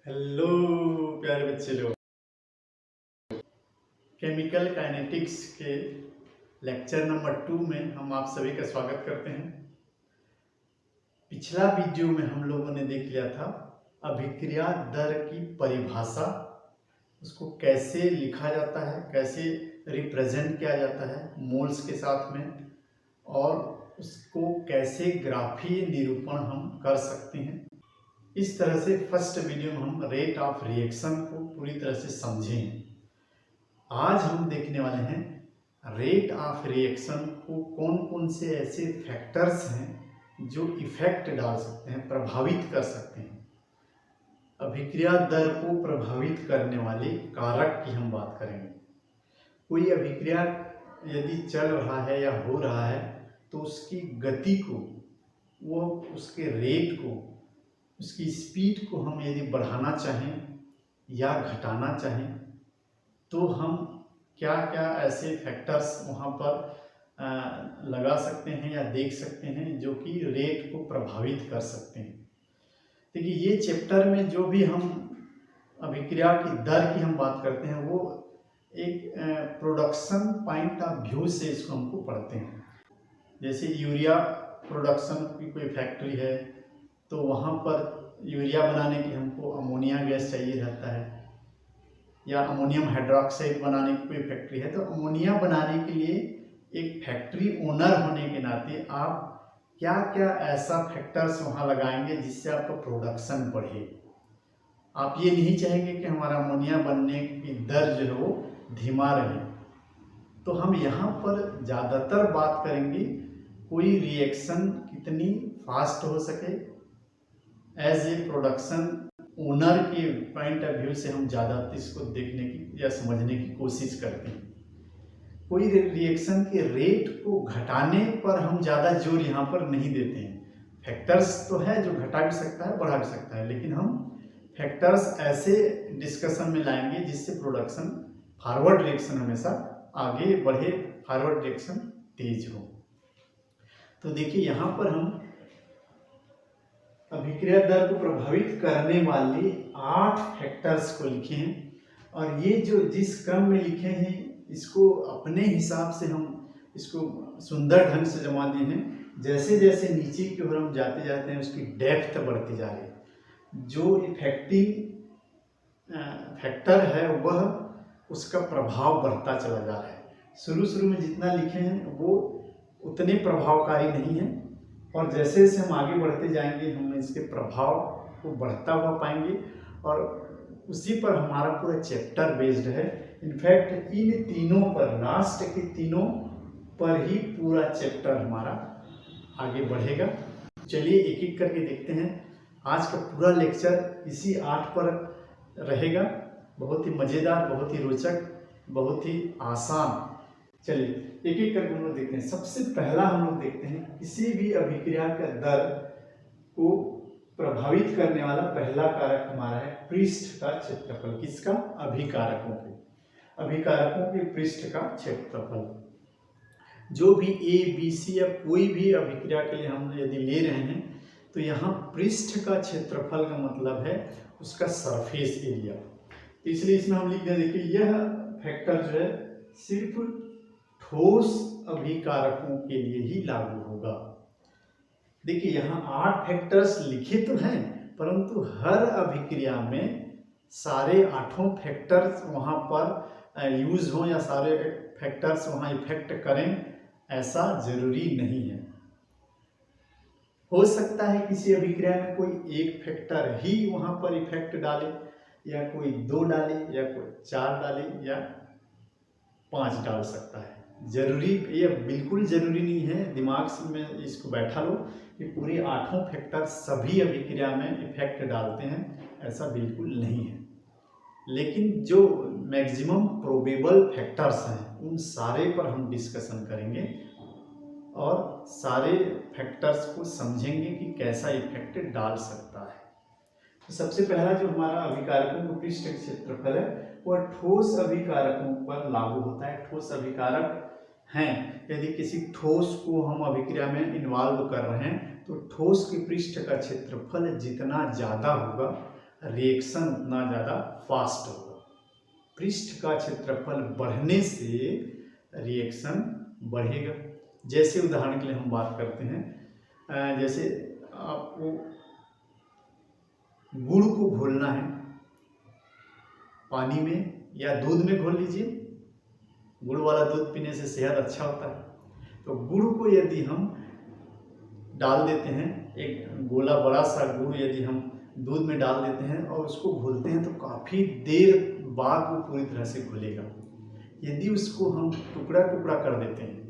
Hello प्यारे बच्चे लोग, केमिकल काइनेटिक्स के लेक्चर नंबर 2 में हम आप सभी का स्वागत करते हैं। पिछला वीडियो में हम लोगों ने देख लिया था अभिक्रिया दर की परिभाषा, उसको कैसे लिखा जाता है, कैसे रिप्रेजेंट किया जाता है मोल्स के साथ में, और उसको कैसे ग्राफीय निरूपण हम कर सकते हैं। इस तरह से फर्स्ट वीडियो में हम रेट ऑफ रिएक्शन को पूरी तरह से समझें। आज हम देखने वाले हैं रेट ऑफ रिएक्शन को कौन कौन से ऐसे फैक्टर्स हैं जो इफेक्ट डाल सकते हैं, प्रभावित कर सकते हैं। अभिक्रिया दर को प्रभावित करने वाले कारक की हम बात करेंगे। कोई अभिक्रिया यदि चल रहा है या हो रहा है तो उसकी गति को, वो उसके रेट को, उसकी स्पीड को हम यदि बढ़ाना चाहें या घटाना चाहें तो हम क्या क्या ऐसे फैक्टर्स वहाँ पर लगा सकते हैं या देख सकते हैं जो कि रेट को प्रभावित कर सकते हैं। देखिए, ये चैप्टर में जो भी हम अभिक्रिया की दर की हम बात करते हैं वो एक प्रोडक्शन पॉइंट ऑफ व्यू से इसको हमको पढ़ते हैं। जैसे यूरिया प्रोडक्शन की कोई फैक्ट्री है तो वहाँ पर यूरिया बनाने के लिए हमको अमोनिया गैस चाहिए रहता है, या अमोनियम हाइड्रोक्साइड बनाने की कोई फैक्ट्री है तो अमोनिया बनाने के लिए एक फैक्ट्री ओनर होने के नाते आप क्या क्या ऐसा फैक्टर्स वहाँ लगाएंगे जिससे आपका प्रोडक्शन बढ़े। आप ये नहीं चाहेंगे कि हमारा अमोनिया बनने की दर जो है वो धीमा रहे। तो हम यहाँ पर ज़्यादातर बात करेंगे कोई रिएक्शन कितनी फास्ट हो सके, एज ए प्रोडक्शन ओनर के पॉइंट ऑफ व्यू से हम ज़्यादा इसको देखने की या समझने की कोशिश करते हैं। कोई रिएक्शन के रेट को घटाने पर हम ज़्यादा जोर यहाँ पर नहीं देते हैं। फैक्टर्स तो है जो घटा भी सकता है, बढ़ा भी सकता है, लेकिन हम फैक्टर्स ऐसे डिस्कशन में लाएंगे जिससे प्रोडक्शन फॉरवर्ड रिएक्शन हमेशा आगे बढ़े, फॉरवर्ड रिएक्शन तेज हो। तो देखिए, यहाँ पर हम अभिक्रिया दर को प्रभावित करने वाले 8 फैक्टर्स को लिखे हैं, और ये जो जिस क्रम में लिखे हैं इसको अपने हिसाब से हम इसको सुंदर ढंग से जमा दिए हैं। जैसे जैसे नीचे की ओर हम जाते जाते हैं उसकी डेप्थ बढ़ती जा रही है। जो इफेक्टिव फैक्टर है वह उसका प्रभाव बढ़ता चला जा रहा है। शुरू में जितना लिखे हैं वो उतने प्रभावकारी नहीं है, और जैसे जैसे हम आगे बढ़ते जाएंगे हम इसके प्रभाव को बढ़ता हुआ पाएंगे, और उसी पर हमारा पूरा चैप्टर बेस्ड है। इनफैक्ट इन तीनों पर, लास्ट के तीनों पर ही पूरा चैप्टर हमारा आगे बढ़ेगा। चलिए एक एक करके देखते हैं। आज का पूरा लेक्चर इसी 8 पर रहेगा। बहुत ही मज़ेदार, बहुत ही रोचक, बहुत ही आसान। चलिए एक एक करके हम लोग देखते हैं। सबसे पहला हम लोग देखते हैं किसी भी अभिक्रिया का दर को प्रभावित करने वाला पहला कारक हमारा है पृष्ठ का क्षेत्रफल। किसका? अभिकारकों के, अभिकारकों के पृष्ठ का क्षेत्रफल। जो भी ए बी सी या कोई भी अभिक्रिया के लिए हम यदि ले रहे हैं तो यहाँ पृष्ठ का क्षेत्रफल का मतलब है उसका सरफेस एरिया। तो इसलिए इसमें हम लिख दें, देखिए यह फैक्टर जो है सिर्फ ठोस अभिकारकों के लिए ही लागू होगा। देखिए यहाँ 8 फैक्टर्स लिखे तो हैं, परंतु हर अभिक्रिया में सारे 8 फैक्टर्स वहाँ पर यूज हों या सारे फैक्टर्स वहाँ इफेक्ट करें, ऐसा जरूरी नहीं है। हो सकता है किसी अभिक्रिया में कोई एक फैक्टर ही वहाँ पर इफेक्ट डाले, या कोई 2 डाले, या कोई 4 डाले, या 5 डाल सकता है। जरूरी, ये बिल्कुल जरूरी नहीं है। दिमाग में इसको बैठा लो कि पूरे 8 फैक्टर सभी अभिक्रिया में इफेक्ट डालते हैं, ऐसा बिल्कुल नहीं है। लेकिन जो मैक्सिमम प्रोबेबल फैक्टर्स हैं उन सारे पर हम डिस्कशन करेंगे और सारे फैक्टर्स को समझेंगे कि कैसा इफेक्ट डाल सकता है। तो सबसे पहला जो हमारा अभिकारकों का पृष्ठ क्षेत्रफल है वह ठोस अभिकारकों पर लागू होता है। ठोस अभिकारक हैं, यदि किसी ठोस को हम अभिक्रिया में इन्वॉल्व कर रहे हैं तो ठोस के पृष्ठ का क्षेत्रफल जितना ज़्यादा होगा, रिएक्शन उतना ज़्यादा फास्ट होगा। पृष्ठ का क्षेत्रफल बढ़ने से रिएक्शन बढ़ेगा। जैसे उदाहरण के लिए हम बात करते हैं, जैसे आपको गुड़ को घोलना है पानी में या दूध में घोल लीजिए। गुड़ वाला दूध पीने से सेहत अच्छा होता है। तो गुड़ को यदि हम डाल देते हैं, एक गोला बड़ा सा गुड़ यदि हम दूध में डाल देते हैं और उसको घोलते हैं, तो काफ़ी देर बाद वो पूरी तरह से घुलेगा। यदि उसको हम टुकड़ा टुकड़ा कर देते हैं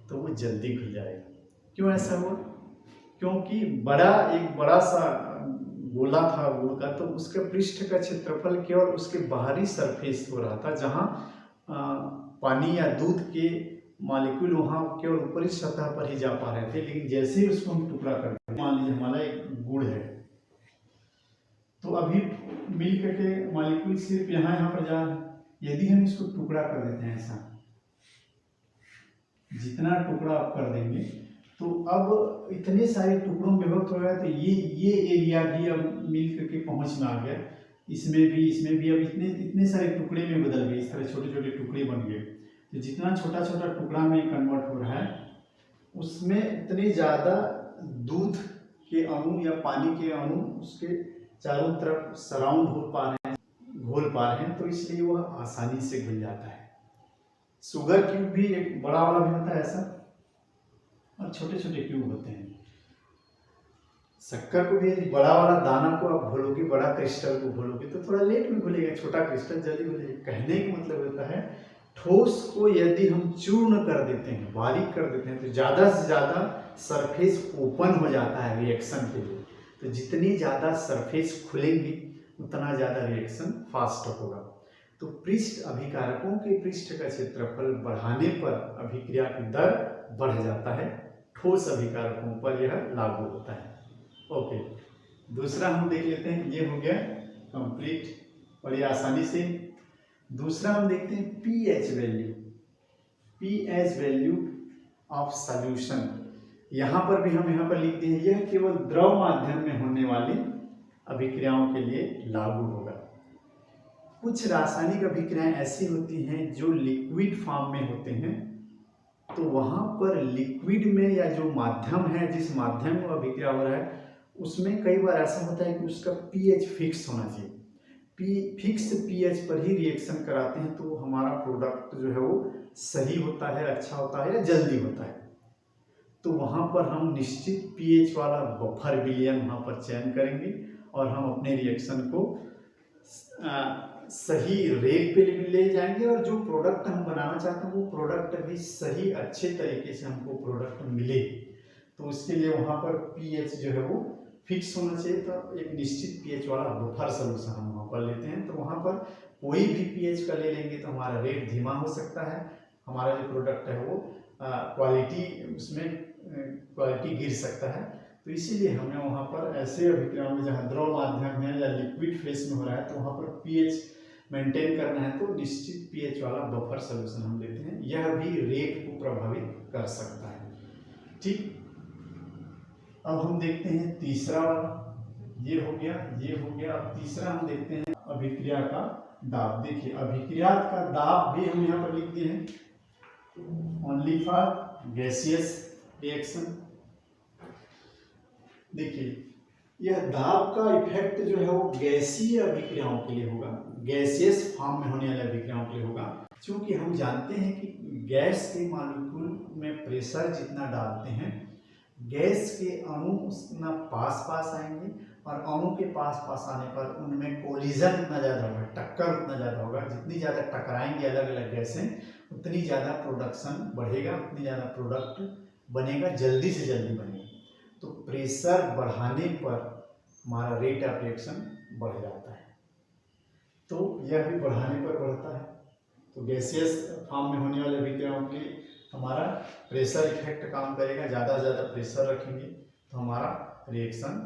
तो वो जल्दी घुल जाएगा। क्यों ऐसा हुआ? क्योंकि एक बड़ा सा गोला था गुड़ का, तो उसका पृष्ठ का क्षेत्रफल केवल उसके बाहरी सरफेस हो रहा था, जहाँ पानी या दूध के मॉलिक्यूल वहाँ केवल ऊपरी सतह पर ही जा पा रहे थे। लेकिन जैसे ही उसको हम टुकड़ा करते हैं, मान लीजिए हमारा एक गुड़ है, तो अभी मिल करके मॉलिक्यूल सिर्फ यहाँ पर जा रहे हैं। यदि हम इसको टुकड़ा कर देते हैं, ऐसा जितना टुकड़ा आप कर देंगे, तो अब इतने सारे टुकड़ों में विभक्त हो गया, तो ये एरिया भी अब मिल करके पहुंच में आ गया। इसमें भी अब इतने सारे टुकड़े में बदल गए। इस तरह छोटे छोटे टुकड़े बन गए। तो जितना छोटा छोटा टुकड़ा में कन्वर्ट हो रहा है, उसमें इतने ज़्यादा दूध के अणु या पानी के अणु उसके चारों तरफ सराउंड हो पा रहे हैं, घोल पा रहे हैं, तो इसलिए वह आसानी से घुल जाता है। शुगर क्यूब भी एक बड़ा वाला भी होता है ऐसा, और छोटे छोटे क्यूब होते हैं। शक्कर को भी यदि बड़ा वाला दाना को आप घोलोगे, बड़ा क्रिस्टल को घोलोगे, तो थोड़ा लेट में घुलेगा, छोटा क्रिस्टल जल्दी घुलेगा। कहने का मतलब होता है, ठोस को यदि हम चूर्ण कर देते हैं, बारीक कर देते हैं, तो ज़्यादा से ज़्यादा सरफेस ओपन हो जाता है रिएक्शन के लिए। तो जितनी ज़्यादा सरफेस खुलेंगी उतना ज़्यादा रिएक्शन फास्ट होगा। तो पृष्ठ अभिकारकों के पृष्ठ का क्षेत्रफल बढ़ाने पर अभिक्रिया की दर बढ़ जाता है। ठोस अभिकारकों पर यह लागू होता है। ओके, दूसरा हम देख लेते हैं। ये हो गया कंप्लीट, बड़ी आसानी से। दूसरा हम देखते हैं pH value. PH value of solution. यहाँ पर भी हम यहाँ पर लिखते हैं, यह केवल द्रव माध्यम में होने वाली अभिक्रियाओं के लिए लागू होगा। कुछ रासायनिक अभिक्रियाएं ऐसी होती हैं जो लिक्विड फॉर्म में होते हैं, तो वहाँ पर लिक्विड में या जो माध्यम है, जिस माध्यम में अभिक्रिया हो रहा है, उसमें कई बार ऐसा होता है कि उसका पीएच फिक्स होना चाहिए। फिक्स पीएच पर ही रिएक्शन कराते हैं, तो हमारा प्रोडक्ट जो है वो सही होता है, अच्छा होता है या जल्दी होता है। तो वहाँ पर हम निश्चित पीएच वाला बफर विलयन वहाँ पर चयन करेंगे और हम अपने रिएक्शन को सही रेट पे ले जाएंगे, और जो प्रोडक्ट हम बनाना चाहते हैं वो प्रोडक्ट भी सही अच्छे तरीके से हमको प्रोडक्ट मिले। तो उसके लिए वहाँ पर पीएच जो है वो फिक्स होना चाहिए। तो एक निश्चित पीएच वाला बफर सॉल्यूशन हम वहाँ पर लेते हैं। तो वहाँ पर कोई भी पीएच का ले लेंगे तो हमारा रेट धीमा हो सकता है, हमारा जो प्रोडक्ट है वो क्वालिटी गिर सकता है। तो इसीलिए हमें वहाँ पर ऐसे अभिक्रियाओं में जहाँ द्रव माध्यम है या लिक्विड फेस में हो रहा है, तो वहाँ पर पीएच मेंटेन करना है, तो निश्चित पीएच वाला बफर सॉल्यूशन हम देते हैं। यह भी रेट को प्रभावित कर सकता है। ठीक, अब हम देखते हैं तीसरा वाला। ये हो गया। अब तीसरा हम देखते हैं अभिक्रिया का दाब। देखिए, अभिक्रिया का दाब भी हम यहाँ पर लिख दिए हैं, ओनली फॉर गैसियस रिएक्शन। देखिए, यह दाब का इफेक्ट जो है वो गैसीय अभिक्रियाओं के लिए होगा, गैसियस फॉर्म में होने वाले अभिक्रियाओं के लिए होगा। क्योंकि हम जानते हैं कि गैस के मॉलिक्यूल में प्रेशर जितना डालते हैं, गैस के अणु उतना पास पास आएंगे, और अणु के पास आने पर उनमें कोलिजन उतना ज़्यादा होगा, टक्कर उतना ज़्यादा होगा। जितनी ज़्यादा टकराएंगे अलग अलग गैसें, उतनी ज़्यादा प्रोडक्शन बढ़ेगा, उतनी ज़्यादा प्रोडक्ट बनेगा, जल्दी से जल्दी बनेगा। तो प्रेशर बढ़ाने पर हमारा रेट ऑफ रिएक्शन बढ़ जाता है। तो यह भी बढ़ाने पर बढ़ता है। तो गैसियस फॉर्म में होने वाले अभिक्रियाओं के लिए हमारा प्रेशर इफेक्ट काम करेगा। ज़्यादा से ज़्यादा प्रेशर रखेंगे तो हमारा रिएक्शन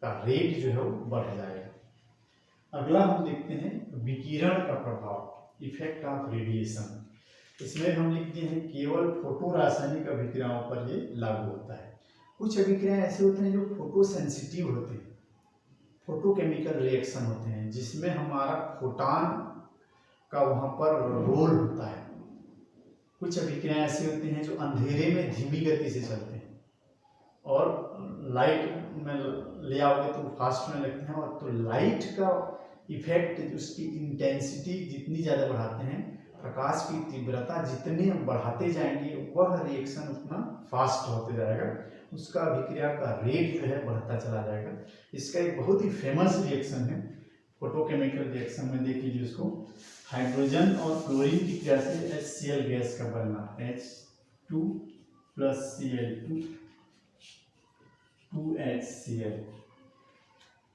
का रेट जो है वो बढ़ जाएगा। अगला हम देखते हैं विकिरण का प्रभाव, इफेक्ट ऑफ रेडिएशन। इसमें हम लिखते हैं केवल फोटो रासायनिक अभिक्रियाओं पर ये लागू होता है। कुछ अभिक्रियाएं ऐसे होते हैं जो फोटो सेंसिटिव होते हैं, फोटोकेमिकल रिएक्शन होते हैं जिसमें हमारा फोटान का वहाँ पर रोल होता है। कुछ अभिक्रियाएं ऐसी होती हैं जो अंधेरे में धीमी गति से चलते हैं और लाइट में ले आओगे तो फास्ट में लगते हैं, और तो लाइट का इफेक्ट उसकी इंटेंसिटी जितनी ज़्यादा बढ़ाते हैं, प्रकाश की तीव्रता जितनी हम बढ़ाते जाएंगे वह रिएक्शन उतना फास्ट होते जाएगा, उसका अभिक्रिया का रेट जो है बढ़ता चला जाएगा। इसका एक बहुत ही फेमस रिएक्शन है फोटोकेमिकल रिएक्शन में, देख लीजिए उसको, हाइड्रोजन और क्लोरीन की क्रिया से HCl गैस का बनना, H2 + Cl2 2HCl।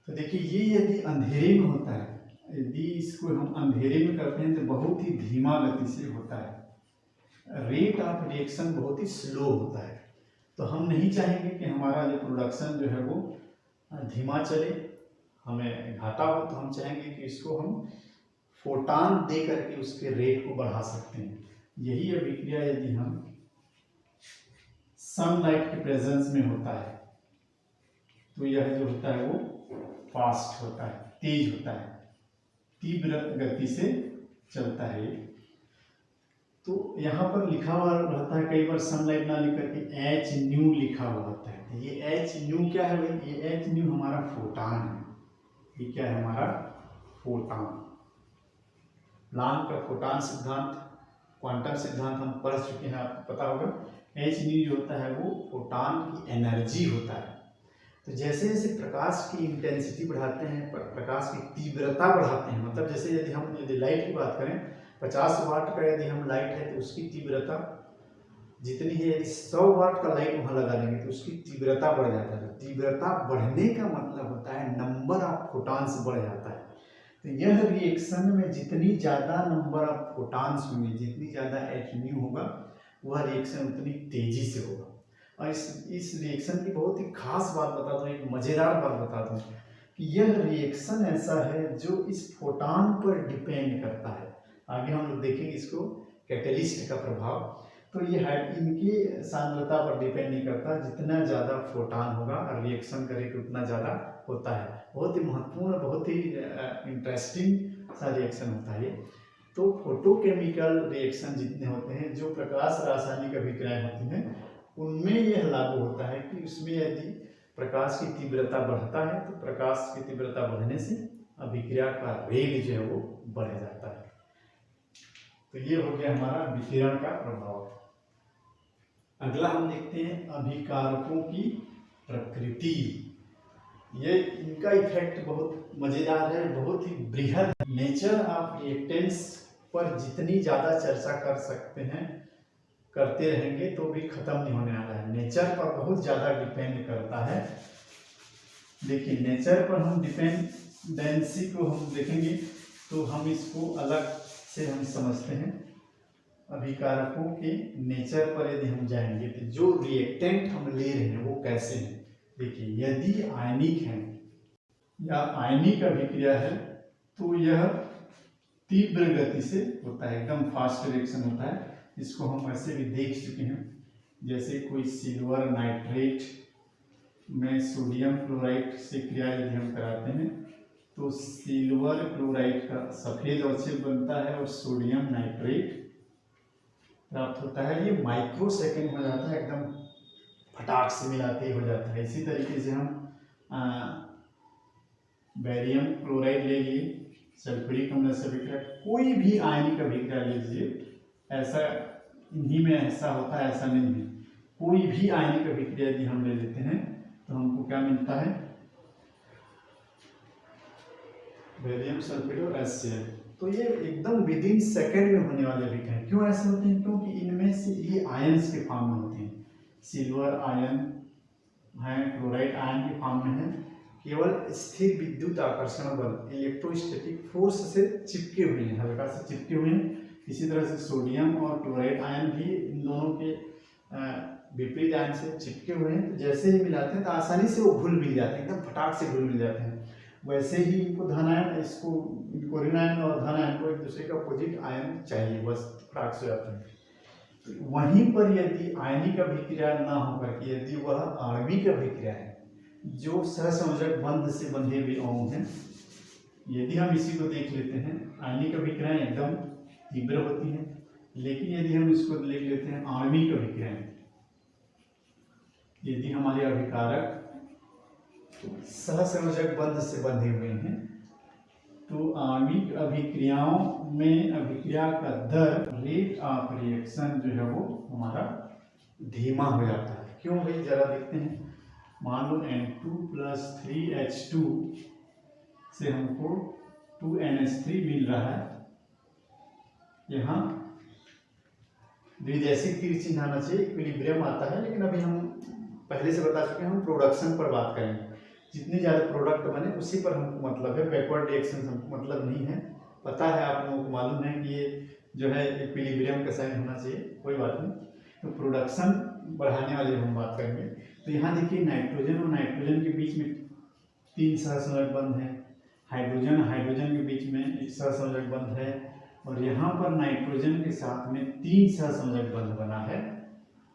तो देखिए ये यदि अंधेरे में होता है, यदि इसको हम अंधेरे में करते हैं तो बहुत ही धीमा गति से होता है, रेट ऑफ रिएक्शन बहुत ही स्लो होता है। तो हम नहीं चाहेंगे कि हमारा जो प्रोडक्शन जो है वो धीमा चले, हमें घाटा हो, तो हम चाहेंगे कि इसको हम फोटान दे करके उसके रेट को बढ़ा सकते हैं। यही अभिक्रिया यदि हम सनलाइट के प्रेजेंस में होता है तो यह जो होता है वो फास्ट होता है, तेज होता है, तीव्र गति से चलता है। तो यहाँ पर लिखा हुआ रहता है कई बार सनलाइट ना लिख करके H लिखा हुआ होता है। ये H क्या है भाई? ये H हमारा फोटान है। ये क्या है? हमारा फोटान। प्लांक का फोटान सिद्धांत, क्वांटम सिद्धांत हम पढ़ चुके हैं, आपको पता होगा। H जो होता है वो फोटान की एनर्जी होता है। तो जैसे जैसे प्रकाश की इंटेंसिटी बढ़ाते हैं, प्रकाश की तीव्रता बढ़ाते हैं, मतलब जैसे यदि लाइट की बात करें, 50 वाट का यदि हम लाइट है तो उसकी तीव्रता जितनी है, यदि 100 वाट का लाइट वहाँ लगा देंगे तो उसकी तीव्रता बढ़ जाता है। तीव्रता बढ़ने का मतलब होता है नंबर ऑफ फोटॉन्स बढ़ जाता है। तो यह रिएक्शन में जितनी ज़्यादा नंबर ऑफ फोटॉन्स होंगे, जितनी ज़्यादा H होगा, वह रिएक्शन उतनी तेजी से होगा। और इस रिएक्शन की बहुत ही खास बात बता दूं, एक मज़ेदार बात बता दूं कि यह रिएक्शन ऐसा है जो इस फोटान पर डिपेंड करता है। आगे हम लोग देखेंगे इसको, कैटेलिस्ट का प्रभाव। तो ये है इनकी सांद्रता पर डिपेंड नहीं करता, जितना ज़्यादा फोटान होगा और रिएक्शन करेगा उतना ज़्यादा होता है। बहुत ही महत्वपूर्ण, बहुत ही इंटरेस्टिंग सा रिएक्शन होता है ये। तो फोटोकेमिकल रिएक्शन जितने होते हैं, जो प्रकाश रासायनिक अभिक्रियाएं होती हैं, उनमें यह लागू होता है कि उसमें यदि प्रकाश की तीव्रता बढ़ता है तो प्रकाश की तीव्रता बढ़ने से अभिक्रिया का रेट जो है वो बढ़ जाता है। तो ये हो गया हमारा विकिरण का प्रभाव। अगला हम देखते हैं अभिकारकों की प्रकृति। ये इनका इफेक्ट बहुत मजेदार है, बहुत ही बृहद। नेचर ऑफ रिएक्टेंट्स पर जितनी ज़्यादा चर्चा कर सकते हैं, करते रहेंगे तो भी खत्म नहीं होने वाला है। नेचर पर बहुत ज़्यादा डिपेंड करता है। देखिए नेचर पर हम डिपेंडेंसी को हम देखेंगे तो हम इसको अलग से हम समझते हैं। अभिकारकों के नेचर पर यदि हम जाएंगे तो जो रिएक्टेंट हम ले रहे हैं वो कैसे हैं। देखिए यदि आयनिक है या आयनिक अभिक्रिया है तो यह तीव्र गति से होता है, एकदम फास्ट रिएक्शन होता है। इसको हम ऐसे भी देख चुके हैं, जैसे कोई सिल्वर नाइट्रेट में सोडियम क्लोराइड से क्रिया यदि हम कराते हैं तो सिल्वर क्लोराइड का सफ़ेद अवक्षेप बनता है और सोडियम नाइट्रेट प्राप्त होता है। ये माइक्रो सेकेंड हो जाता है, एकदम फटाक से मिलाते ही हो जाता है। इसी तरीके से हम बेरियम क्लोराइड ले लिए, सल्फ्यूरिक अम्ल से अभिक्रिया, कोई भी आयनिक अभिक्रिया लीजिए, ऐसा इन्हीं में ऐसा होता है, ऐसा नहीं है। कोई भी आयनिक अभिक्रिया यदि हम ले लेते हैं तो हमको क्या मिलता है? बेरियम सल्फेट और HCl। तो ये एकदम विदिन सेकेंड में होने वाले अभिक्रिया हैं। क्यों ऐसे होते हैं? क्योंकि इनमें से ये आयंस के फॉर्म में होते हैं। सिल्वर आयन है, क्लोराइड आयन के फॉर्म में है। केवल स्थिर विद्युत आकर्षण बल, इलेक्ट्रोस्टैटिक फोर्स से चिपके हुए हैं, हल्का से चिपके हुए हैं। इसी तरह से सोडियम और क्लोराइड आयन भी इन दोनों के विपरीत आयन से चिपके हुए हैं। तो जैसे ही मिलाते हैं तो आसानी से वो घुल मिल जाते हैं, एकदम फटाक से घुल मिल जाते हैं। वैसे ही इनको धन आयन, इनको ऋण आयन और धन आयन को एक दूसरे का अपोजिट आयन चाहिए, बस फटाक से जाते हैं। तो वहीं पर यदि आयनिक अभिक्रिया ना होकर के यदि वह आणविक अभिक्रिया है, जो सहसंयोजक बंध से बंधे हुए अणु हैं, यदि हम इसी को देख लेते हैं, आयनिक अभिक्रियाएं एकदम तीव्र होती हैं, लेकिन यदि हम इसको देख लेते हैं आणविक अभिक्रियाएं, यदि हमारे अभिकारक सहसंयोजक बंध से बंधे हुए हैं तो आणविक अभिक्रियाओं में अभिक्रिया का दर, रेट ऑफ रिएक्शन जो है वो हमारा धीमा हो जाता है। क्यों भाई, जरा देखते हैं। मान लो N2 + 3H2 से हमको 2NH3 मिल रहा है। यहाँ द्विदैशिक तीर चिन्ह आना चाहिए, इक्विलिब्रियम आता है, लेकिन अभी हम पहले से बता चुके हैं, हम प्रोडक्शन पर बात करेंगे। जितने ज़्यादा प्रोडक्ट बने उसी पर हमको मतलब है, बैकवर्ड रिएक्शन हमको मतलब नहीं है। पता है, आप लोगों को मालूम है कि ये जो है इक्विलिब्रियम का साइन होना चाहिए, कोई बात नहीं। तो प्रोडक्शन बढ़ाने वाले हम बात करेंगे। तो यहाँ देखिए, नाइट्रोजन और नाइट्रोजन के बीच में 3 सहसंयोजक बंध है, हाइड्रोजन हाइड्रोजन के बीच में एक सहसंयोजक बंध है, और यहाँ पर नाइट्रोजन के साथ में 3 सहसंयोजक बंध बना है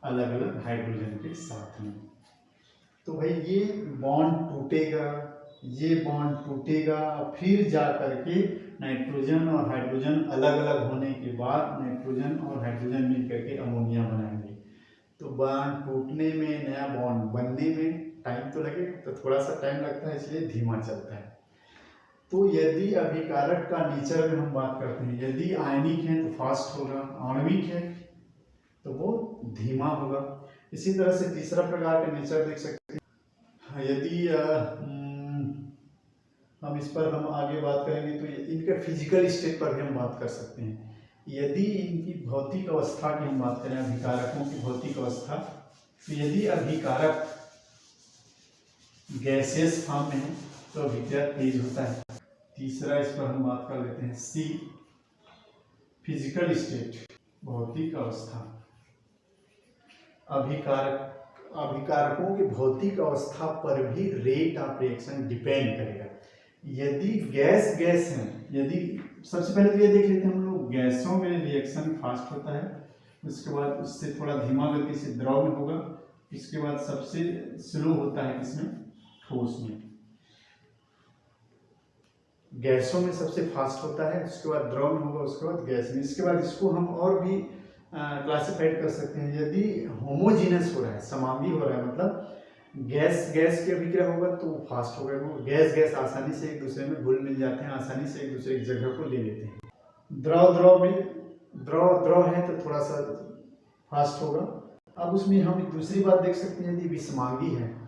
अलग अलग हाइड्रोजन के साथ में। तो भाई ये बॉन्ड टूटेगा, ये बॉन्ड टूटेगा, फिर जा करके नाइट्रोजन और हाइड्रोजन अलग अलग होने के बाद नाइट्रोजन और हाइड्रोजन मिलकर के अमोनिया बनाएंगे। तो बॉन्ड टूटने में, नया बॉन्ड बनने में टाइम तो लगेगा, तो थोड़ा सा टाइम लगता है, इसलिए धीमा चलता है। तो यदि अभिकारक का नेचर में हम बात करते हैं, यदि आयनिक है तो फास्ट होगा, आणविक है तो वो धीमा होगा। इसी तरह से तीसरा प्रकार का नेचर देख सकते हैं। यदि हम इस पर हम आगे बात करेंगे तो इनके फिजिकल स्टेट पर भी हम बात कर सकते हैं। यदि इनकी भौतिक अवस्था की हम बात करें, अभिकारकों की भौतिक अवस्था, तो यदि अभिकारक गैसियस फॉर्म में है तो अभिक्रिया तेज होता है। तीसरा इस पर हम बात कर लेते हैं, सी, फिजिकल स्टेट, भौतिक अवस्था। अभिकारकों की भौतिक अवस्था पर भी रेट ऑफ रिएक्शन डिपेंड करेगा। यदि गैस है, यदि सबसे पहले तो ये देख लेते हैं हम लोग, गैसों में रिएक्शन फास्ट होता है, उसके बाद उससे थोड़ा धीमा गति से द्रव में होगा, इसके बाद सबसे स्लो होता है किसमें, ठोस में। गैसों में सबसे फास्ट होता है, उसके बाद द्रव में होगा, उसके बाद गैस में। इसके बाद इसको हम और भी क्लासिफाइड कर सकते हैं। यदि होमोजीनस हो रहा है, समांगी हो रहा है, मतलब गैस की अभिक्रिया होगा तो फास्ट होगा। वो गैस आसानी से एक दूसरे में घुल मिल जाते हैं, आसानी से एक दूसरे की जगह को ले लेते हैं। द्रव है तो थोड़ा सा फास्ट होगा। अब उसमें हम एक दूसरी बात देख सकते हैं, यदि विषमांगी है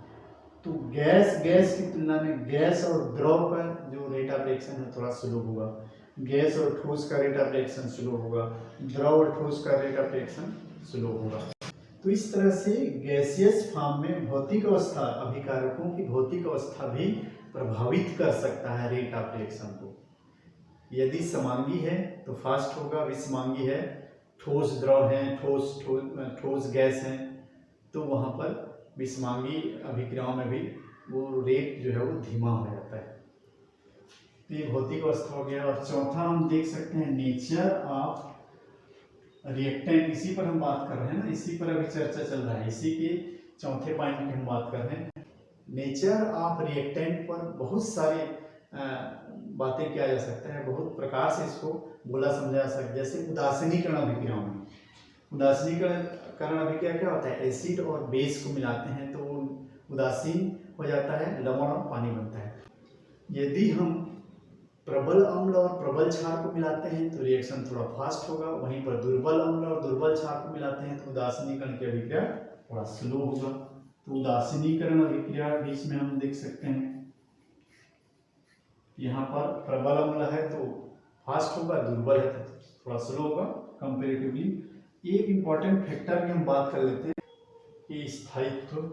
तो गैस की तुलना में गैस और द्रव का जो रेट ऑफ रिएक्शन है थोड़ा स्लो होगा, गैस और ठोस का रेट ऑफ रिएक्शन स्लो होगा, द्रव और ठोस का रेट ऑफ रिएक्शन स्लो होगा। तो इस तरह से गैसियस फॉर्म में भौतिक अवस्था, अभिकारकों की भौतिक अवस्था भी प्रभावित कर सकता है रेट ऑफ रिएक्शन को। यदि समांगी है तो फास्ट होगा, विषमांगी है, ठोस द्रव है, ठोस गैस है, तो वहाँ पर विषमांगी अभिक्रियाओं में भी वो रेट जो है वो धीमा हो जाता है। तो ये भौतिक अवस्था हो गया। और चौथा हम देख सकते हैं, नेचर ऑफ रिएक्टेंट। इसी पर हम बात कर रहे हैं ना, इसी पर अभी चर्चा चल रहा है, इसी के चौथे पॉइंट की हम बात कर रहे हैं। नेचर ऑफ रिएक्टेंट पर बहुत सारे बातें किया जा सकता है, बहुत प्रकार से इसको बोला समझा जा सकता है। जैसे उदासीनीकरण अभिक्रियाओं में, उदासीनीकरण अभिक्रिया क्या होता है, एसिड और बेस को मिलाते हैं तो उदासीन हो जाता है, लवण और पानी बनता है। यदि हम प्रबल अम्ल और प्रबल क्षार को मिलाते हैं तो रिएक्शन थोड़ा फास्ट होगा, वहीं पर दुर्बल अम्ल और दुर्बल क्षार को मिलाते हैं तो उदासीनीकरण की अभिक्रिया थोड़ा स्लो होगा। तो उदासीनीकरण अभिक्रिया बीच में हम देख सकते हैं, यहाँ पर प्रबल अम्ल है तो फास्ट होगा, दुर्बल है तो थोड़ा स्लो होगा कंपेरेटिवली। एक इंपॉर्टेंट फैक्टर की हम बात कर लेते हैं कि स्थायित्व,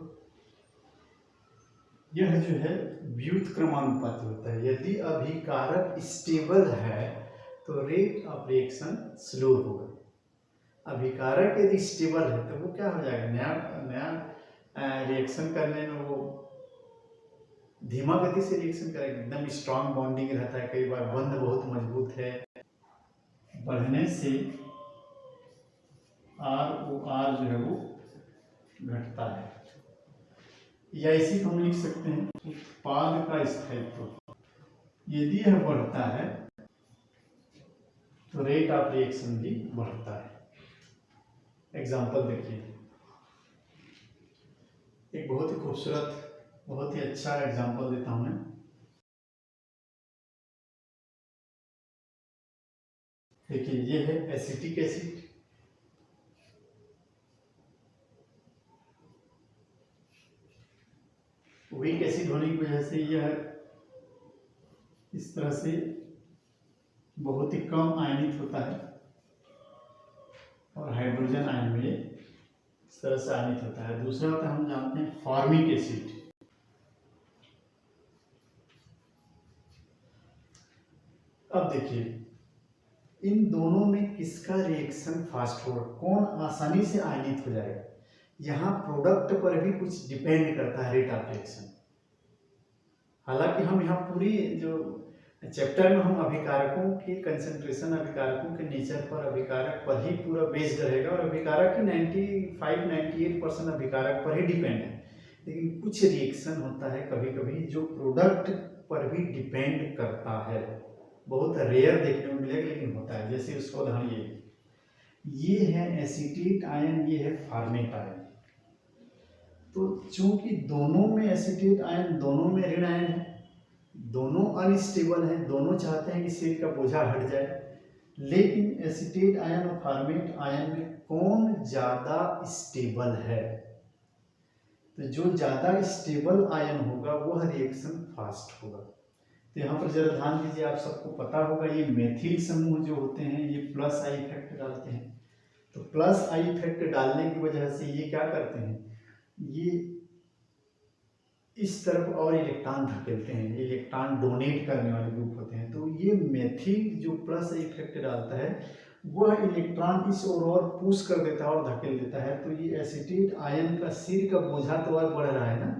यह जो है व्युत्क्रमानुपाती होता है। यदि अभिकारक स्टेबल है तो रेट ऑफ रिएक्शन स्लो होगा। अभिकारक यदि स्टेबल है तो वो क्या हो जाएगा, नया रिएक्शन करने में वो धीमा गति से रिएक्शन करेगा, एकदम स्ट्रांग बॉन्डिंग रहता है, कई बार बंध बहुत मजबूत है। बढ़ने से ROR जो है वो घटता है। या इसी को हम लिख सकते हैं उत्पाद का स्थायित्व। यदि यह बढ़ता है तो रेट ऑफ रिएक्शन भी बढ़ता है। एग्जाम्पल देखिए, एक बहुत ही खूबसूरत, बहुत ही अच्छा एग्जाम्पल देता हूं मैं। देखिए, ये है एसिटिक एसिड, वीक एसिड होने की वजह से यह इस तरह से बहुत ही कम आयनित होता है और हाइड्रोजन आयन में इस तरह से आयनित होता है। दूसरा होता है, हम जानते हैं फॉर्मिक एसिड। अब देखिए, इन दोनों में किसका रिएक्शन फास्ट होगा, कौन आसानी से आयनित हो जाएगा। यहाँ प्रोडक्ट पर भी कुछ डिपेंड करता है रेट ऑफ रिएक्शन। हालांकि हम यहाँ पूरी जो चैप्टर में हम अभिकारकों के कंसंट्रेशन, अभिकारकों के नेचर पर, अभिकारक पर ही पूरा बेस्ड रहेगा और अभिकारक की 95-98% अभिकारक पर ही डिपेंड है। लेकिन कुछ रिएक्शन होता है कभी कभी जो प्रोडक्ट पर भी डिपेंड करता है, बहुत रेयर देखने को मिलेगा लेकिन होता है। जैसे उसको उदाहरण ये है एसीटेट आयन, ये है फॉर्मिक आयन। तो चूंकि दोनों में एसीटेट आयन, दोनों में ऋण आयन है, दोनों अनस्टेबल हैं, दोनों चाहते हैं कि शरीर का बोझा हट जाए, लेकिन एसीटेट आयन और फॉर्मेट आयन में कौन ज्यादा स्टेबल है? तो जो ज्यादा स्टेबल आयन होगा वह रिएक्शन फास्ट होगा। तो यहाँ पर जरा ध्यान दीजिए, आप सबको पता होगा ये मेथिल समूह जो होते हैं ये प्लस आई इफेक्ट डालते हैं। तो प्लस आई इफेक्ट डालने की वजह से ये क्या करते हैं, ये इस तरफ और इलेक्ट्रॉन धकेलते हैं, ये इलेक्ट्रॉन डोनेट करने वाले ग्रुप होते हैं। तो ये मेथिल जो प्लस इफेक्ट डालता है वह इलेक्ट्रॉन इस ओर और पुश कर देता है और धकेल देता है। तो ये एसीटेट आयन का सिर का बोझा तो और बढ़ रहा है ना,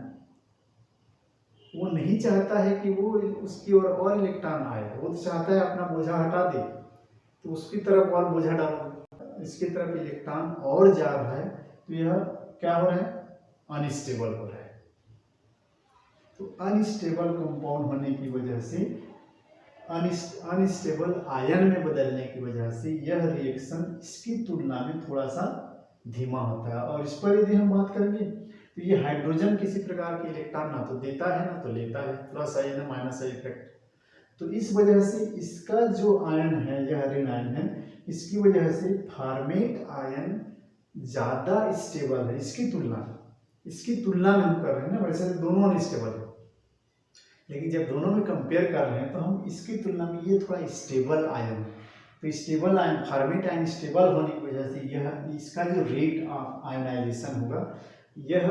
वो नहीं चाहता है कि वो उसकी ओर और इलेक्ट्रॉन आए, वो तो चाहता है अपना बोझा हटा दे, तो उसकी तरफ और बोझा डालो, इसकी तरफ इलेक्ट्रॉन और जा रहा है। तो यह क्या हो रहा है, अनस्टेबल हो रहा है। तो अनस्टेबल कंपाउंड होने की वजह से, अनस्टेबल आयन में बदलने की वजह से यह रिएक्शन इसकी तुलना में थोड़ा सा धीमा होता है। और इस पर यदि हम बात करेंगे तो ये हाइड्रोजन किसी प्रकार के इलेक्ट्रॉन ना तो देता है ना तो लेता है, प्लस आई ना माइनस आई इफेक्ट। तो इस वजह से इसका जो आयन है, यह ऋण आयन है, इसकी वजह से फॉर्मेट आयन ज्यादा स्टेबल है इसकी तुलना में। इसकी तुलना में हम कर रहे हैं ना, वैसे तो दोनों अनस्टेबल है, लेकिन जब दोनों में कंपेयर कर रहे हैं तो हम इसकी तुलना में ये थोड़ा स्टेबल आयन है। तो stable ion, format ion stable होने की वजह से यह इसका जो रेट ऑफ आयनाइजेशन होगा यह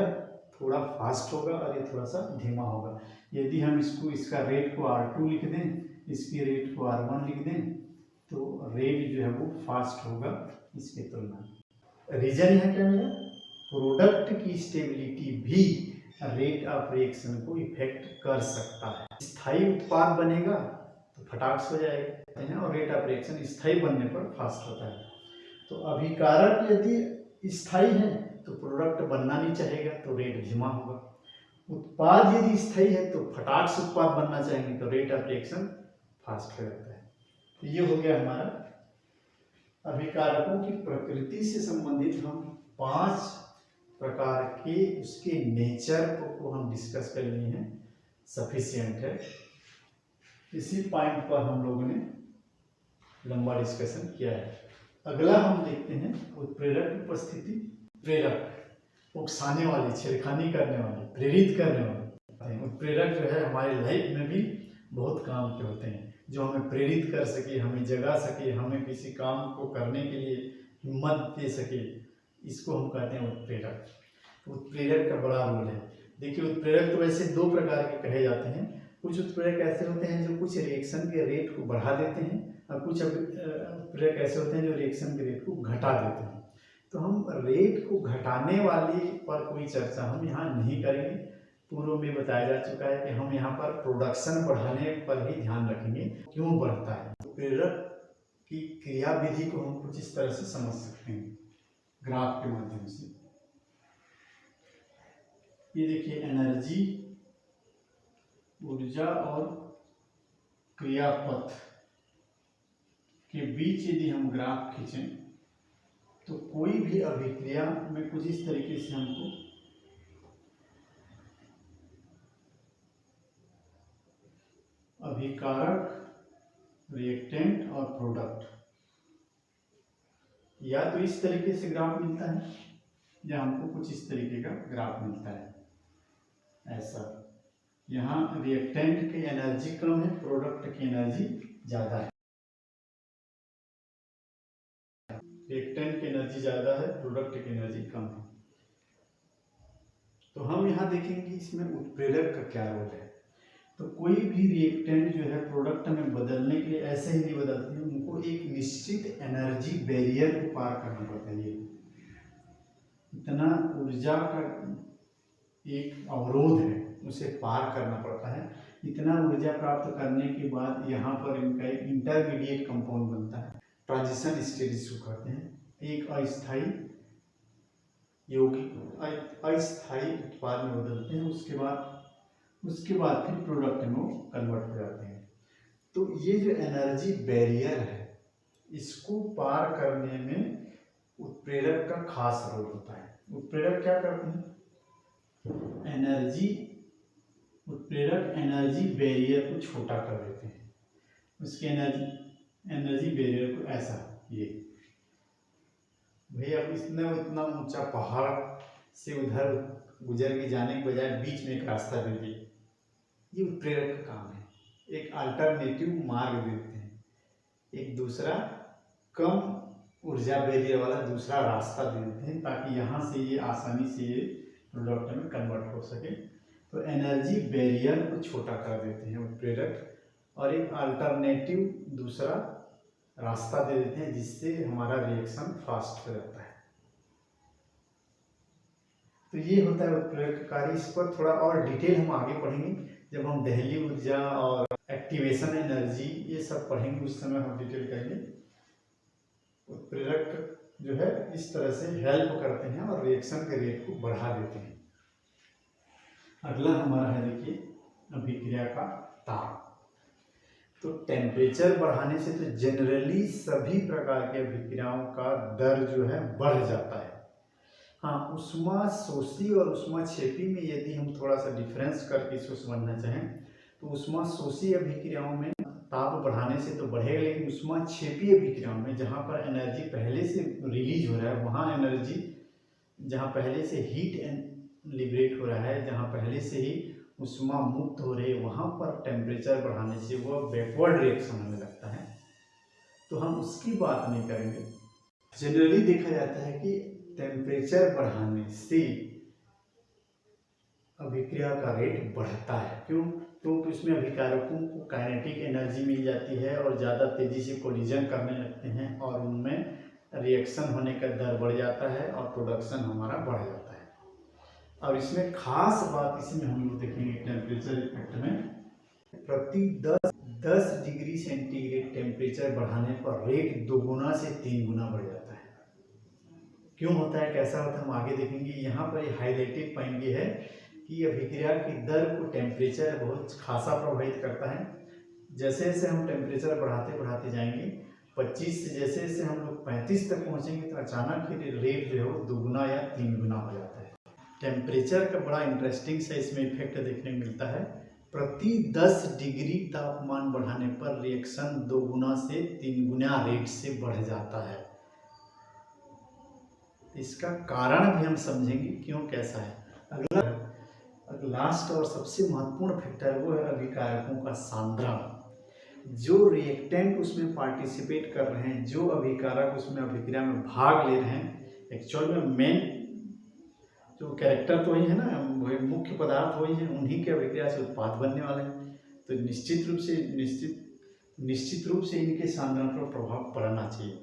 थोड़ा फास्ट होगा और ये थोड़ा सा धीमा होगा। यदि हम इसका रेट को R2 लिख दें, इसकी रेट को R1 लिख दें, तो रेट जो है वो फास्ट होगा इसकी तुलना में। रीजन यह क्या मेरा, प्रोडक्ट की स्टेबिलिटी भी रेट ऑफ रिएक्शन को इफेक्ट कर सकता है। स्थायी उत्पाद बनेगा तो फटाक से हो जाएगा और रेट ऑफ रिएक्शन स्थायी बनने पर फास्ट होता है। तो अभिकारक यदि स्थायी है तो प्रोडक्ट बनना नहीं चाहेगा तो रेट धीमा होगा। उत्पाद यदि स्थायी है तो फटाक से उत्पाद बनना चाहेंगे तो रेट ऑफ रिएक्शन फास्ट हो जाता है। तो ये हो गया हमारा अभिकारकों की प्रकृति से संबंधित हम 5 प्रकार के उसके नेचर को हम डिस्कस कर लिए हैं, सफिशिएंट है। इसी पॉइंट पर हम लोगों ने लंबा डिस्कशन किया है। अगला हम देखते हैं उत्प्रेरक की उपस्थिति। प्रेरक उकसाने वाले, छेड़खानी करने वाले, प्रेरित करने वाले उत्प्रेरक जो है हमारे लाइफ में भी बहुत काम के होते हैं, जो हमें प्रेरित कर सके, हमें जगा सके, हमें किसी काम को करने के लिए हिम्मत दे सके, इसको हम कहते हैं उत्प्रेरक। उत्प्रेरक का बड़ा रोल है। देखिए, उत्प्रेरक तो वैसे 2 प्रकार के कहे जाते हैं। कुछ उत्प्रेरक ऐसे होते हैं जो कुछ रिएक्शन के रेट को बढ़ा देते हैं और कुछ उत्प्रेरक ऐसे होते हैं जो रिएक्शन के रेट को घटा देते हैं। तो हम रेट को घटाने वाली पर कोई चर्चा हम यहाँ नहीं करेंगे। पूर्व में बताया जा चुका है कि हम यहाँ पर प्रोडक्शन बढ़ाने पर ही ध्यान रखेंगे, क्यों बढ़ता है। उत्प्रेरक की क्रियाविधि को हम कुछ इस तरह से समझ सकते हैं ग्राफ के माध्यम से। ये देखिए एनर्जी, ऊर्जा और क्रियापथ के बीच यदि हम ग्राफ खींचें तो कोई भी अभिक्रिया में कुछ इस तरीके से हमको अभिकारक, रिएक्टेंट और प्रोडक्ट या तो इस तरीके से ग्राफ मिलता है या हमको कुछ इस तरीके का ग्राफ मिलता है ऐसा। यहाँ रिएक्टेंट की एनर्जी कम है, प्रोडक्ट की एनर्जी ज़्यादा है। रिएक्टेंट की एनर्जी ज़्यादा है, प्रोडक्ट की एनर्जी कम है। तो हम यहाँ देखेंगे इसमें उत्प्रेरक का क्या रोल है। तो कोई भी रिएक्टेंट जो है प्रोडक्ट में बदलने के लिए ऐसे ही नहीं बदलते हैं, उनको एक निश्चित एनर्जी बैरियर को पार करना पड़ता है। इतना ऊर्जा का एक अवरोध है, उसे पार करना पड़ता है। इतना ऊर्जा प्राप्त करने के बाद यहाँ पर इनका एक इंटरमीडिएट कंपाउंड बनता है, ट्रांजिशन स्टेज जिसको कहते हैं। एक अस्थायी यौगिक अस्थायी उत्पाद में बदलते हैं, उसके बाद फिर प्रोडक्ट में वो कन्वर्ट हो जाते हैं। तो ये जो एनर्जी बैरियर है, इसको पार करने में उत्प्रेरक का खास रोल होता है। उत्प्रेरक क्या करते हैं? उत्प्रेरक एनर्जी बैरियर को छोटा कर देते हैं। उसके एनर्जी बैरियर को ऐसा, ये भैया अब इतना ऊंचा पहाड़ से उधर गुजर के जाने के बजाय बीच में एक रास्ता दे दिए, ये उत्प्रेरक का काम है। एक अल्टरनेटिव मार्ग देते हैं, एक दूसरा कम ऊर्जा बैरियर वाला दूसरा रास्ता दे देते हैं, ताकि यहाँ से ये आसानी से ये प्रोडक्ट में कन्वर्ट हो सके। तो एनर्जी बैरियर को छोटा कर देते हैं उत्प्रेरक, और एक अल्टरनेटिव दूसरा रास्ता दे देते हैं, जिससे हमारा रिएक्शन फास्ट हो जाता है। तो ये होता है उत्प्रेरक का कार्य। इस पर थोड़ा और डिटेल हम आगे पढ़ेंगे जब हम दहली ऊर्जा और एक्टिवेशन एनर्जी ये सब पढ़ेंगे, उस समय हम डिटेल करेंगे। उत्प्रेरक जो है इस तरह से हेल्प करते हैं और रिएक्शन के रेट को बढ़ा देते हैं। अगला हमारा है देखिए अभिक्रिया का ताप। तो टेम्परेचर बढ़ाने से तो जनरली सभी प्रकार के अभिक्रियाओं का दर जो है बढ़ जाता है। हाँ, ऊष्माशोषी और ऊष्माक्षेपी में यदि हम थोड़ा सा डिफरेंस करके इसको समझना चाहें तो ऊष्माशोषी अभिक्रियाओं में ताप बढ़ाने से तो बढ़ेगा, लेकिन ऊष्माक्षेपी अभिक्रियाओं में जहाँ पर एनर्जी पहले से रिलीज हो रहा है, वहाँ एनर्जी जहाँ पहले से हीट लिबरेट हो रहा है, जहाँ पहले से ही ऊष्मा मुक्त हो रही है, वहाँ पर टेम्परेचर बढ़ाने से वह बैकवर्ड रिएक्शन होने लगता है। तो हम उसकी बात नहीं करेंगे। जनरली देखा जाता है कि टेम्परेचर बढ़ाने से अभिक्रिया का रेट बढ़ता है। क्यों? क्योंकि उसमें अभिकारकों को काइनेटिक एनर्जी मिल जाती है और ज़्यादा तेज़ी से कोलिजन करने लगते हैं, और उनमें रिएक्शन होने का दर बढ़ जाता है और प्रोडक्शन हमारा बढ़ जाता है। और इसमें खास बात इसमें हम लोग देखेंगे टेम्परेचर इफेक्ट में, प्रति 10 डिग्री सेंटीग्रेड टेम्परेचर बढ़ाने पर रेट 2 गुना से 3 गुना बढ़ जाता है। क्यों होता है, कैसा होता है, हम आगे देखेंगे। यहाँ पर हाईलाइटेड पॉइंट ये है कि अभिक्रिया की दर को टेम्परेचर बहुत खासा प्रभावित करता है। जैसे जैसे हम टेम्परेचर बढ़ाते जाएंगे, 25 से जैसे जैसे हम लोग 35 तक पहुँचेंगे तो अचानक ही रेट जो है वो 2 गुना या 3 गुना हो जाता है। टेम्परेचर का बड़ा इंटरेस्टिंग सा इसमें इफेक्ट देखने को मिलता है। प्रति 10 डिग्री तापमान बढ़ाने पर रिएक्शन 2 गुना से 3 गुना रेट से बढ़ जाता है। इसका कारण भी हम समझेंगे क्यों, कैसा है। अगला लास्ट और सबसे महत्वपूर्ण फैक्टर वो है अभिकारकों का सांद्रण। जो रिएक्टेंट उसमें पार्टिसिपेट कर रहे हैं, जो अभिकारक उसमें अभिक्रिया में भाग ले रहे हैं, एक्चुअल में मेन जो कैरेक्टर तो वही है ना, मुख्य पदार्थ वही है, उन्हीं के अभिक्रिया से उत्पाद बनने वाले हैं। तो निश्चित रूप से इनके सांद्रण पर प्रभाव पड़ना चाहिए।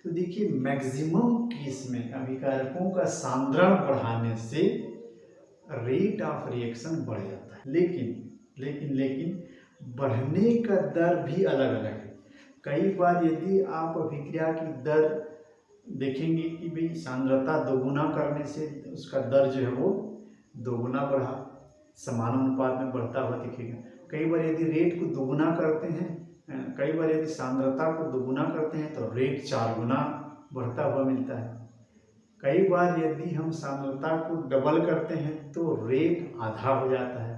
तो देखिए मैक्सिमम केस में अभिकारकों का सांद्रण बढ़ाने से रेट ऑफ रिएक्शन बढ़ जाता है, लेकिन बढ़ने का दर भी अलग अलग है। कई बार यदि आप अभिक्रिया की दर देखेंगे कि भाई सांद्रता 2 गुना करने से उसका दर जो है वो दोगुना बढ़ा, समानुपात में बढ़ता हुआ दिखेगा। कई बार यदि रेट को दोगुना करते हैं, कई बार यदि सांद्रता को दोगुना करते हैं तो रेट 4 गुना बढ़ता हुआ मिलता है। कई बार यदि हम सांद्रता को डबल करते हैं तो रेट आधा हो जाता है।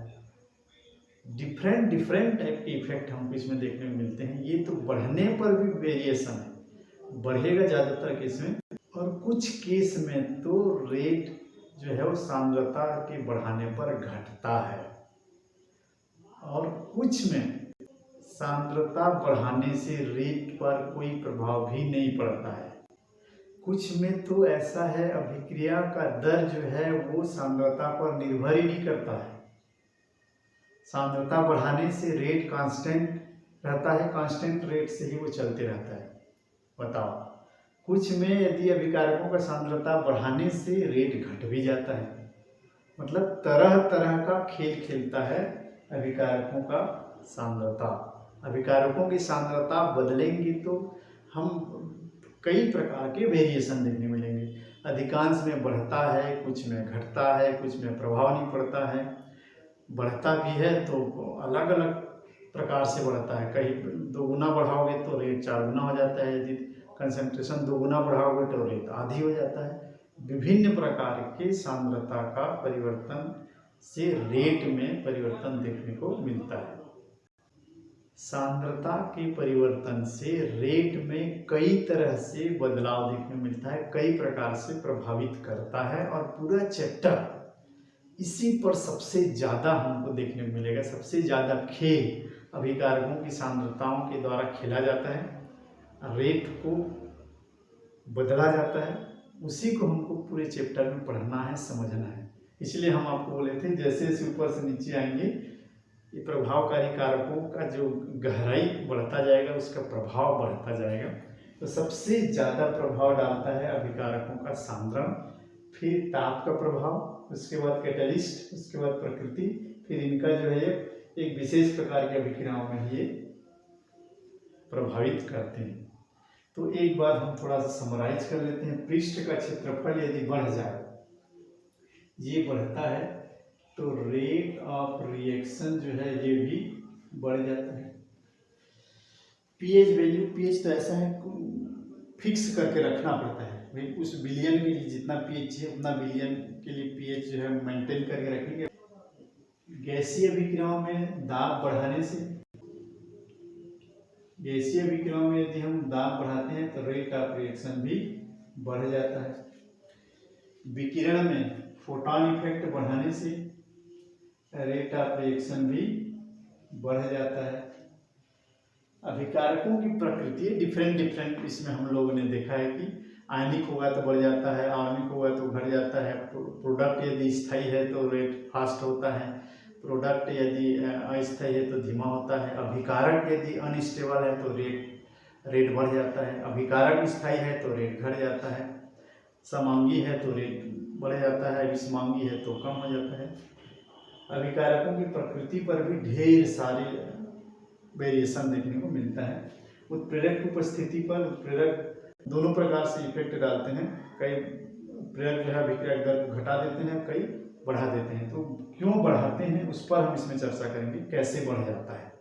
डिफरेंट टाइप के इफेक्ट हमको इसमें देखने को मिलते हैं। ये तो बढ़ने पर भी वेरिएशन है, बढ़ेगा ज़्यादातर केस में, और कुछ केस में तो रेट जो है वो सांद्रता के बढ़ाने पर घटता है, और कुछ में सांद्रता बढ़ाने से रेट पर कोई प्रभाव भी नहीं पड़ता है। कुछ में तो ऐसा है अभिक्रिया का दर जो है वो सांद्रता पर निर्भर ही नहीं करता है। सांद्रता बढ़ाने से रेट कांस्टेंट रहता है, कांस्टेंट रेट से ही वो चलते रहता है। बताओ, कुछ में यदि अभिकारकों का सांद्रता बढ़ाने से रेट घट भी जाता है। मतलब तरह तरह का खेल खेलता है अभिकारकों का सांद्रता। अभिकारकों की सांद्रता बदलेंगी तो हम कई प्रकार के वेरिएशन देखने मिलेंगे। अधिकांश में बढ़ता है, कुछ में घटता है, कुछ में प्रभाव नहीं पड़ता है। बढ़ता भी है तो अलग अलग प्रकार से बढ़ता है। कहीं 2 गुना बढ़ाओगे तो रेट 4 गुना हो जाता है, यदि कंसंट्रेशन 2 गुना बढ़ाओगे तो रेट आधी हो जाता है। विभिन्न प्रकार के सांद्रता का परिवर्तन से रेट में परिवर्तन देखने को मिलता है। सांद्रता के परिवर्तन से रेट में कई तरह से बदलाव देखने को मिलता है, कई प्रकार से प्रभावित करता है, और पूरा चैप्टर इसी पर सबसे ज़्यादा हमको देखने को मिलेगा। सबसे ज़्यादा खेल अभिकारकों की सांद्रताओं के द्वारा खेला जाता है, रेट को बदला जाता है। उसी को हमको पूरे चैप्टर में पढ़ना है, समझना है। इसलिए हम आपको बोले थे जैसे जैसे ऊपर से नीचे आएंगे ये प्रभावकारी कारकों का जो गहराई बढ़ता जाएगा, उसका प्रभाव बढ़ता जाएगा। तो सबसे ज़्यादा प्रभाव डालता है अभिकारकों का सांद्रण, फिर ताप का प्रभाव, उसके बाद कैटलिस्ट, उसके बाद प्रकृति, फिर इनका जो है एक विशेष प्रकार की अभिक्रियाओं में ये प्रभावित करते हैं। तो एक बार हम थोड़ा सा समराइज कर लेते हैं। पृष्ठ का क्षेत्रफल यदि बढ़ जाए, ये बढ़ता है तो रेट ऑफ रिएक्शन जो है ये भी बढ़ जाता है। पीएच वैल्यू, पीएच तो ऐसा है फिक्स करके रखना पड़ता है भाई, उस बिलियन के लिए जितना पीएच है उतना बिलियन के लिए पीएच जो है मेंटेन करके रखेंगे। गैसीय अभिक्रियाओं में दाब बढ़ाने से, गैसीय अभिक्रियाओं में यदि हम दाब बढ़ाते हैं तो रेट ऑफ रिएक्शन भी बढ़ जाता है। विकिरण में फोटॉन इफेक्ट बढ़ाने से रेट ऑफ रिएक्शन भी बढ़ जाता है। अभिकारकों की प्रकृति डिफरेंट इसमें हम लोगों ने देखा है कि आयनिक होगा तो बढ़ जाता है, आणविक होगा तो घट जाता है। प्रोडक्ट यदि स्थायी है तो रेट फास्ट होता है, प्रोडक्ट यदि अस्थायी है तो धीमा होता है। अभिकारक यदि अनस्टेबल है तो रेट बढ़ जाता है। अभिकारक स्थायी है तो रेट घट जाता है। समांगी है तो रेट बढ़ जाता है, विषमांगी है तो कम हो जाता है। अभिकारकों की प्रकृति पर भी ढेर सारे वेरिएशन देखने को मिलता है। उत्प्रेरक की उपस्थिति पर उत्प्रेरक दोनों प्रकार से इफेक्ट डालते हैं। कई प्रेरक जो है अभिक्रिया दर को घटा देते हैं, कई बढ़ा देते हैं। तो क्यों बढ़ाते हैं उस पर हम इसमें चर्चा करेंगे, कैसे बढ़ जाता है।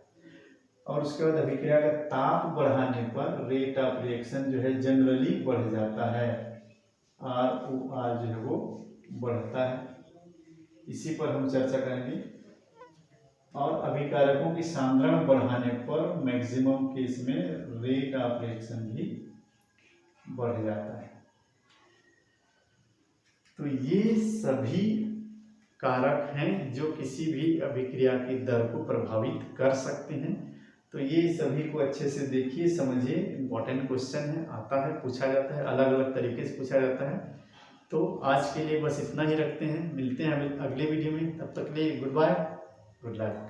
और उसके बाद अभिक्रिया का ताप बढ़ाने पर रेट ऑफ रिएक्शन जो है जनरली बढ़ जाता है, ROR जो है वो बढ़ता है। इसी पर हम चर्चा करेंगे। और अभिकारकों की सांद्रण बढ़ाने पर मैक्सिमम केस में रेट ऑफ रिएक्शन भी बढ़ जाता है। तो ये सभी कारक हैं जो किसी भी अभिक्रिया की दर को प्रभावित कर सकते हैं। तो ये सभी को अच्छे से देखिए, समझिए। इंपॉर्टेंट क्वेश्चन है, आता है, पूछा जाता है, अलग अलग तरीके से पूछा जाता है। तो आज के लिए बस इतना ही रखते हैं, मिलते हैं अगले वीडियो में। तब तक के लिए गुड बाय, गुड लक।